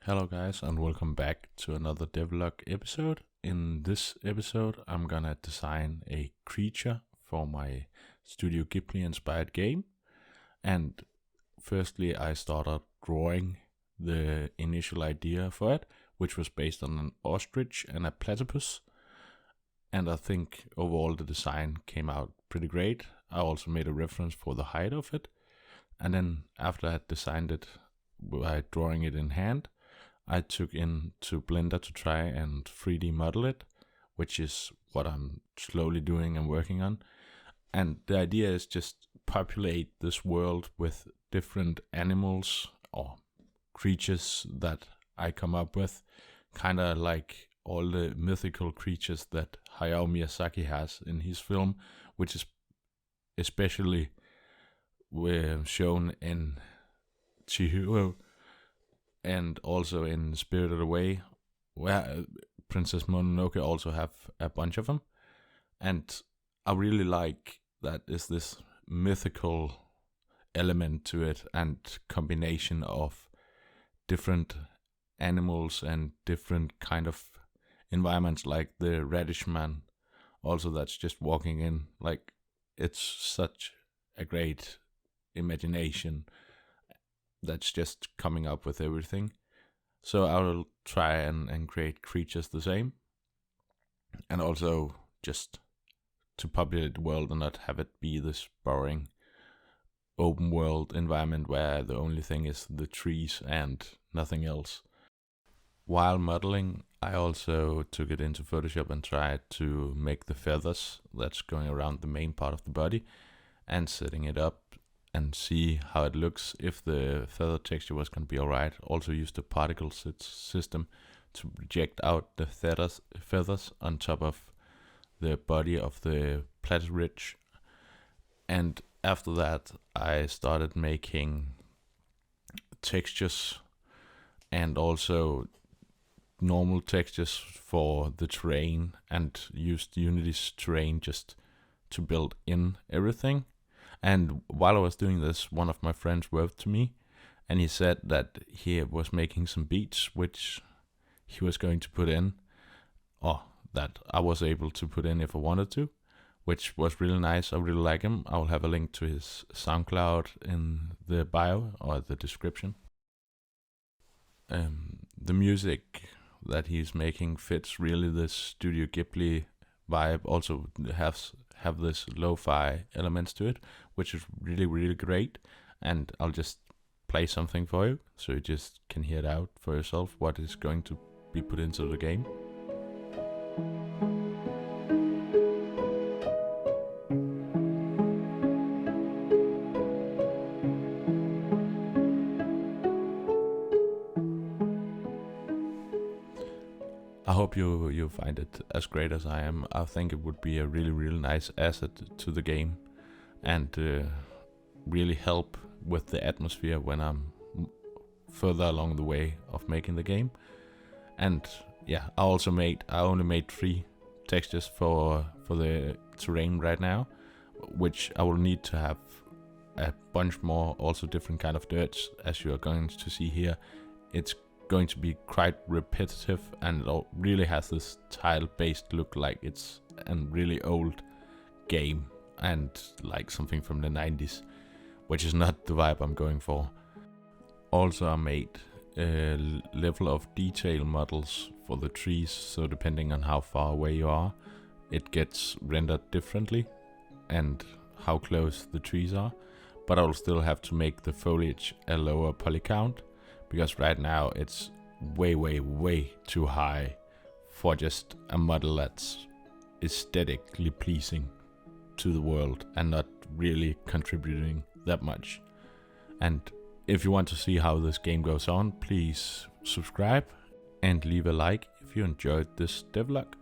Hello guys and welcome back to another Devlog episode. In this episode I'm gonna design a creature for my Studio Ghibli inspired game. And firstly I started drawing the initial idea for it, which was based on an ostrich and a platypus. And I think overall the design came out pretty great. I also made a reference for the height of it. And then after I had designed it by drawing it in hand, I took into Blender to try and 3D model it, which is what I'm slowly doing and working on. And the idea is just populate this world with different animals or creatures that I come up with, kind of like all the mythical creatures that Hayao Miyazaki has in his film, which is especially shown in Chihiro and also in Spirited Away, where Princess Mononoke also have a bunch of them. And I really like that is this mythical element to it and combination of different animals and different kind of environments, like the radish man also that's just walking in. Like, it's such a great imagination that's just coming up with everything. So I will try and create creatures the same, and also just to populate the world and not have it be this boring open world environment where the only thing is the trees and nothing else. While modeling, I also took it into Photoshop and tried to make the feathers that's going around the main part of the body and setting it up and see how it looks, if the feather texture was going to be alright. Also used the particle system to project out the feathers on top of the body of the platypus. And after that I started making textures and also normal textures for the terrain, and used Unity's terrain just to build in everything. And while I was doing this, one of my friends wrote to me and he said that he was making some beats which he was going to put in, or that I was able to put in if I wanted to, which was really nice. I really like him. I will have a link to his Soundcloud in the bio or the description. The music that he's making fits really this Studio Ghibli vibe. Also have this lo-fi elements to it, which is really great. And I'll just play something for you so you just can hear it out for yourself what is going to be put into the game. I hope you find it as great as I am. I think it would be a really nice asset to the game, and really help with the atmosphere when I'm further along the way of making the game. And yeah, I only made 3 textures for the terrain right now, which I will need to have a bunch more, also different kind of dirts, as you are going to see here. It's going to be quite repetitive, and it really has this tile-based look, like it's a really old game and like something from the 90s, which is not the vibe I'm going for. Also, I made a level of detail models for the trees, so depending on how far away you are, it gets rendered differently and how close the trees are. But I will still have to make the foliage a lower poly count, because right now it's way too high for just a model that's aesthetically pleasing to the world and not really contributing that much. And if you want to see how this game goes on, please subscribe and leave a like if you enjoyed this devlog.